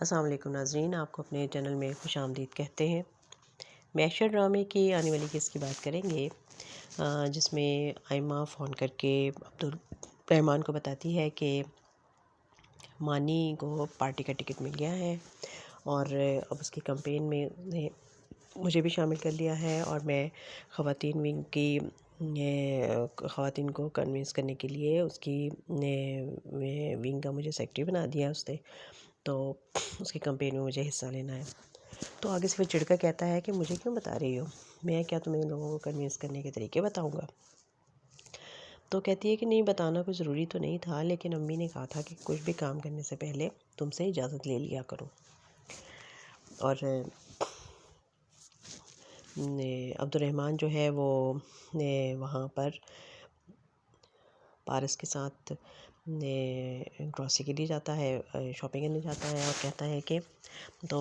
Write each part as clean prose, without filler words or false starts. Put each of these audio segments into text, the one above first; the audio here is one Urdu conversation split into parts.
السلام علیکم ناظرین، آپ کو اپنے چینل میں خوش آمدید کہتے ہیں۔ معاشر ڈرامے کی آنے والی قسط کی بات کریں گے، جس میں آئمہ فون کر کے عبدالرحمن کو بتاتی ہے کہ مانی کو پارٹی کا ٹکٹ مل گیا ہے اور اب اس کی کمپین میں مجھے بھی شامل کر لیا ہے، اور میں خواتین کو کنونس کرنے کے لیے اس کی ونگ کا مجھے سیکرٹری بنا دیا اس نے، تو اس کی کمپین میں مجھے حصہ لینا ہے۔ تو آگے سے وہ چڑھ کر کہتا ہے کہ مجھے کیوں بتا رہی ہو، میں کیا تمہیں لوگوں کو کنونس کرنے کے طریقے بتاؤں گا؟ تو کہتی ہے کہ نہیں، بتانا کوئی ضروری تو نہیں تھا، لیکن امی نے کہا تھا کہ کچھ بھی کام کرنے سے پہلے تم سے اجازت لے لیا کرو۔ اور عبدالرحمن جو ہے وہ وہاں پر پارس کے ساتھ گروسری کے لیے جاتا ہے، شاپنگ کرنے جاتا ہے، اور کہتا ہے کہ تو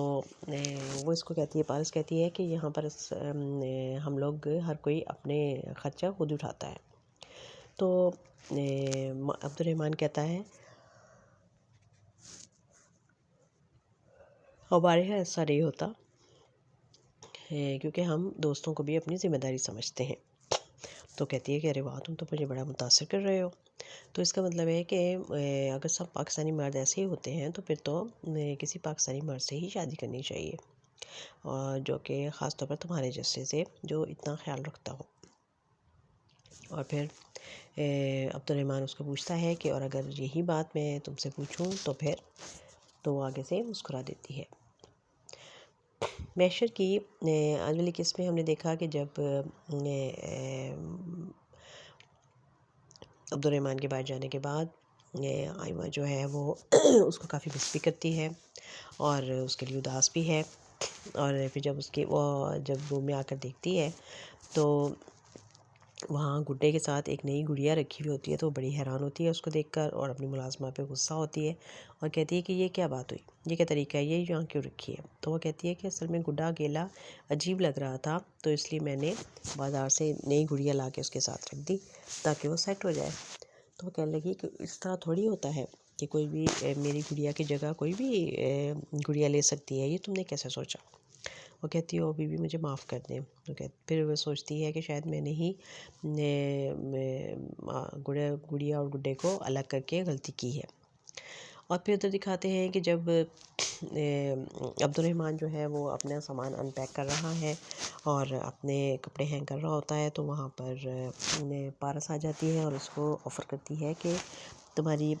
وہ اس کو کہتی ہے، پارس کہتی ہے کہ یہاں پر ہم لوگ ہر کوئی اپنے خرچہ خود اٹھاتا ہے۔ تو عبدالرحمن کہتا ہے ہمارے یہاں ایسا نہیں ہوتا، کیونکہ ہم دوستوں کو بھی اپنی ذمہ داری سمجھتے ہیں۔ تو کہتی ہے کہ ارے واہ، تم تو مجھے بڑا متاثر کر رہے ہو۔ تو اس کا مطلب ہے کہ اگر سب پاکستانی مرد ایسے ہی ہوتے ہیں تو پھر تو کسی پاکستانی مرد سے ہی شادی کرنی چاہیے، اور جو کہ خاص طور پر تمہارے جیسے سے جو اتنا خیال رکھتا ہو۔ اور پھر عبدالرحمن اس کو پوچھتا ہے کہ اور اگر یہی بات میں تم سے پوچھوں تو پھر، تو وہ آگے سے مسکرا دیتی ہے۔ معاشر کی آج والی قسط میں ہم نے دیکھا کہ جب عبدالرحمن کے باہر جانے کے بعد آئمہ جو ہے وہ اس کو کافی مس بھی کرتی ہے اور اس کے لیے اداس بھی ہے، اور پھر جب جب روم میں آ کر دیکھتی ہے تو وہاں گڈے کے ساتھ ایک نئی گڑیا رکھی ہوئی ہوتی ہے، تو وہ بڑی حیران ہوتی ہے اس کو دیکھ کر، اور اپنی ملازمہ پہ غصہ ہوتی ہے اور کہتی ہے کہ یہ کیا بات ہوئی، یہ کیا طریقہ ہے، یہ یہاں کیوں رکھی ہے؟ تو وہ کہتی ہے کہ اصل میں گڈا اکیلا عجیب لگ رہا تھا، تو اس لیے میں نے بازار سے نئی گڑیا لا کے اس کے ساتھ رکھ دی تاکہ وہ سیٹ ہو جائے۔ تو وہ کہنے لگی کہ اس طرح تھوڑی ہوتا ہے کہ کوئی بھی میری گڑیا کی جگہ کوئی بھی گڑیا لے سکتی ہے، یہ تم نے کیسے سوچا؟ وہ کہتی ہے بی بی مجھے معاف کر دیں۔ تو پھر وہ سوچتی ہے کہ شاید میں نے ہی گڑیا اور گڈے کو الگ کر کے غلطی کی ہے۔ اور پھر ادھر دکھاتے ہیں کہ جب عبدالرحمن جو ہے وہ اپنا سامان ان پیک کر رہا ہے اور اپنے کپڑے ہینگ کر رہا ہوتا ہے، تو وہاں پر پارس آ جاتی ہے اور اس کو آفر کرتی ہے کہ تمہاری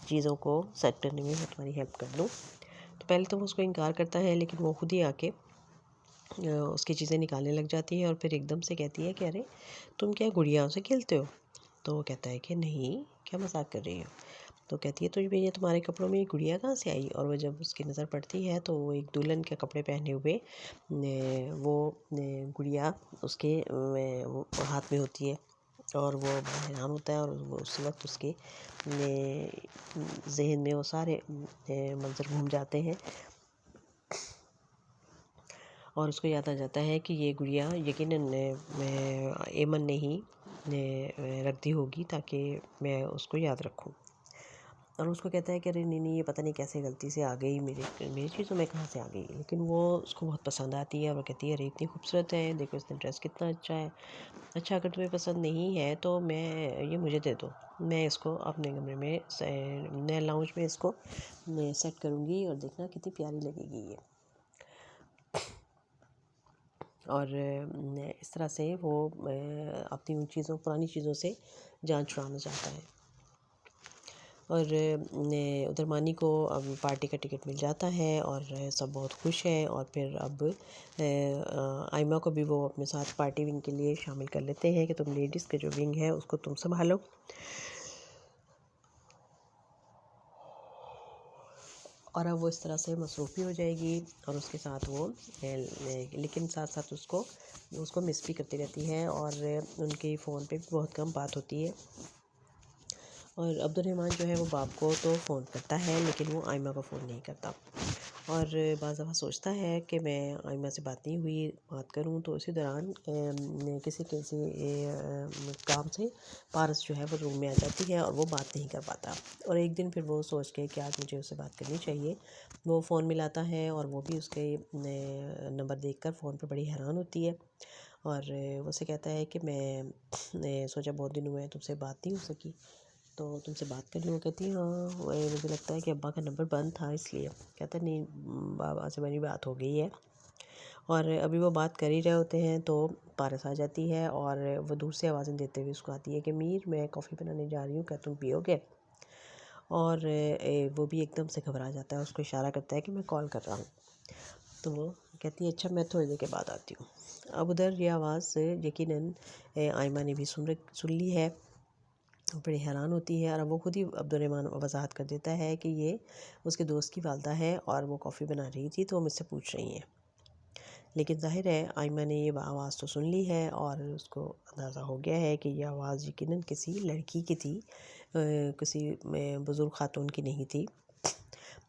چیزوں کو سیٹ کرنے میں میں تمہاری ہیلپ کر دوں۔ تو پہلے تو وہ اس کو انکار کرتا ہے، لیکن وہ خود ہی آ کے اس کی چیزیں نکالنے لگ جاتی ہے، اور پھر ایک دم سے کہتی ہے کہ ارے تم کیا گڑیاؤں سے کھیلتے ہو؟ تو وہ کہتا ہے کہ نہیں، کیا مذاق کر رہی ہو؟ تو کہتی ہے تو یہ تمہارے کپڑوں میں یہ گڑیا کہاں سے آئی؟ اور وہ جب اس کی نظر پڑتی ہے تو وہ ایک دلہن کے کپڑے پہنے ہوئے وہ گڑیا اس کے ہاتھ میں ہوتی ہے، اور وہ حیران ہوتا ہے، اور وہ اس وقت اس کے ذہن میں وہ سارے منظر گھوم جاتے ہیں، اور اس کو یاد آ جاتا ہے کہ یہ گڑیا یقیناً ایمن نے ہی رکھ دی ہوگی تاکہ میں اس کو یاد رکھوں۔ اور اس کو کہتا ہے کہ ارے نہیں، یہ پتہ نہیں کیسے غلطی سے آ گئی، میری چیزوں میں کہاں سے آ گئی؟ لیکن وہ اس کو بہت پسند آتی ہے، اور وہ کہتی ہے ارے اتنی خوبصورت ہے، دیکھو اس نے ڈریس کتنا اچھا ہے، اچھا اگر تمہیں پسند نہیں ہے تو یہ مجھے دے دو، میں اس کو اپنے کمرے میں نئے لاؤنج میں اس کو سیٹ کروں گی، اور دیکھنا کتنی پیاری لگے گی یہ۔ اور اس طرح سے وہ اپنی ان پرانی چیزوں سے جان چھڑانا چاہتا ہے۔ اور ادھر مانی کو اب پارٹی کا ٹکٹ مل جاتا ہے اور سب بہت خوش ہیں، اور پھر اب آئمہ کو بھی وہ اپنے ساتھ پارٹی ونگ کے لیے شامل کر لیتے ہیں کہ تم لیڈیز کا جو ونگ ہے اس کو تم سنبھالو۔ اور اب وہ اس طرح سے مصروف بھی ہو جائے گی، اور اس کے ساتھ وہ لیکن ساتھ ساتھ اس کو مس بھی کرتی رہتی ہے، اور ان کی فون پہ بھی بہت کم بات ہوتی ہے۔ اور عبد الرحمن جو ہے وہ باپ کو تو فون کرتا ہے لیکن وہ آئمہ کو فون نہیں کرتا، اور بعض دفعہ سوچتا ہے کہ میں آئمہ سے بات نہیں ہوئی بات کروں، تو اسی دوران کسی کام سے پارس جو ہے وہ روم میں آ جاتی ہے اور وہ بات نہیں کر پاتا، اور ایک دن پھر وہ سوچ کے کہ آج مجھے اس سے بات کرنی چاہیے، وہ فون ملاتا ہے اور وہ بھی اس کے نمبر دیکھ کر فون پہ بڑی حیران ہوتی ہے، اور وہ سے کہتا ہے کہ میں سوچا بہت دن ہوئے تم سے بات نہیں ہو سکی، تو تم سے بات کرنی ہو، کہتی ہے ہاں مجھے لگتا ہے کہ ابا کا نمبر بند تھا اس لیے، کہتا ہے نہیں بابا سے میری بات ہو گئی ہے، اور ابھی وہ بات کر ہی رہے ہوتے ہیں تو پارس آ جاتی ہے اور وہ دور سے آوازیں دیتے ہوئے اس کو آتی ہے کہ میر میں کافی بنانے جا رہی ہوں، کیا تم پیو گے؟ اور وہ بھی ایک دم سے گھبرا جاتا ہے، اس کو اشارہ کرتا ہے کہ میں کال کر رہا ہوں، تو وہ کہتی ہے اچھا میں تھوڑی دیر کے بعد آتی ہوں۔ اب ادھر یہ آواز یقیناً آئمہ نے بھی سن لی ہے، بڑی حیران ہوتی ہے، اور اب وہ خود ہی عبد الرحمن وضاحت کر دیتا ہے کہ یہ اس کے دوست کی والدہ ہے اور وہ کافی بنا رہی تھی تو وہ مجھ سے پوچھ رہی ہیں، لیکن ظاہر ہے آئمہ نے یہ آواز تو سن لی ہے اور اس کو اندازہ ہو گیا ہے کہ یہ آواز یقیناً کسی لڑکی کی تھی، کسی بزرگ خاتون کی نہیں تھی،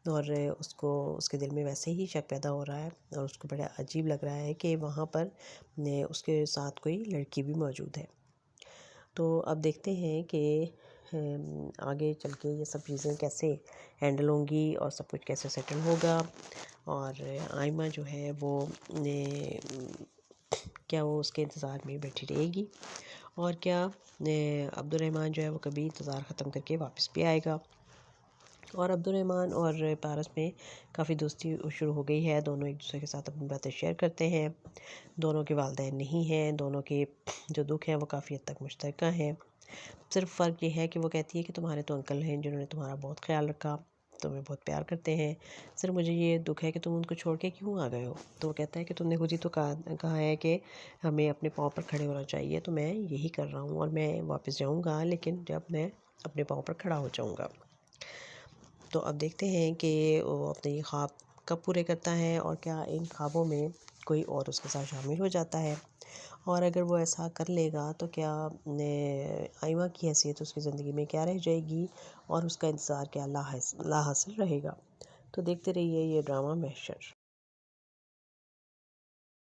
اور اس کے دل میں ویسے ہی شک پیدا ہو رہا ہے اور اس کو بڑا عجیب لگ رہا ہے کہ وہاں پر اس کے ساتھ کوئی لڑکی بھی موجود ہے۔ تو اب دیکھتے ہیں کہ آگے چل کے یہ سب چیزیں کیسے ہینڈل ہوں گی اور سب کچھ کیسے سیٹل ہوگا، اور آئمہ جو ہے وہ کیا وہ اس کے انتظار میں بیٹھی رہے گی، اور کیا عبد الرحمن جو ہے وہ کبھی انتظار ختم کر کے واپس بھی آئے گا۔ اور عبد الرحمن اور پارس میں کافی دوستی شروع ہو گئی ہے، دونوں ایک دوسرے کے ساتھ اپنی باتیں شیئر کرتے ہیں، دونوں کے والدین نہیں ہیں، دونوں کے جو دکھ ہیں وہ کافی حد تک مشترکہ ہیں، صرف فرق یہ ہے کہ وہ کہتی ہے کہ تمہارے تو انکل ہیں جنہوں نے تمہارا بہت خیال رکھا، تمہیں بہت پیار کرتے ہیں، صرف مجھے یہ دکھ ہے کہ تم ان کو چھوڑ کے کیوں آ گئے ہو، تو وہ کہتا ہے کہ تم نے خود ہی تو کہا ہے کہ ہمیں اپنے پاؤں پر کھڑے ہونا چاہیے، تو میں یہی کر رہا ہوں اور میں واپس جاؤں گا لیکن جب میں اپنے پاؤں پر کھڑا ہو جاؤں گا۔ تو اب دیکھتے ہیں کہ وہ اپنے یہ خواب کب پورے کرتا ہے اور کیا ان خوابوں میں کوئی اور اس کے ساتھ شامل ہو جاتا ہے، اور اگر وہ ایسا کر لے گا تو کیا آئمہ کی حیثیت اس کی زندگی میں کیا رہ جائے گی، اور اس کا انتظار کیا لا حاصل رہے گا۔ تو دیکھتے رہیے یہ ڈرامہ محشر۔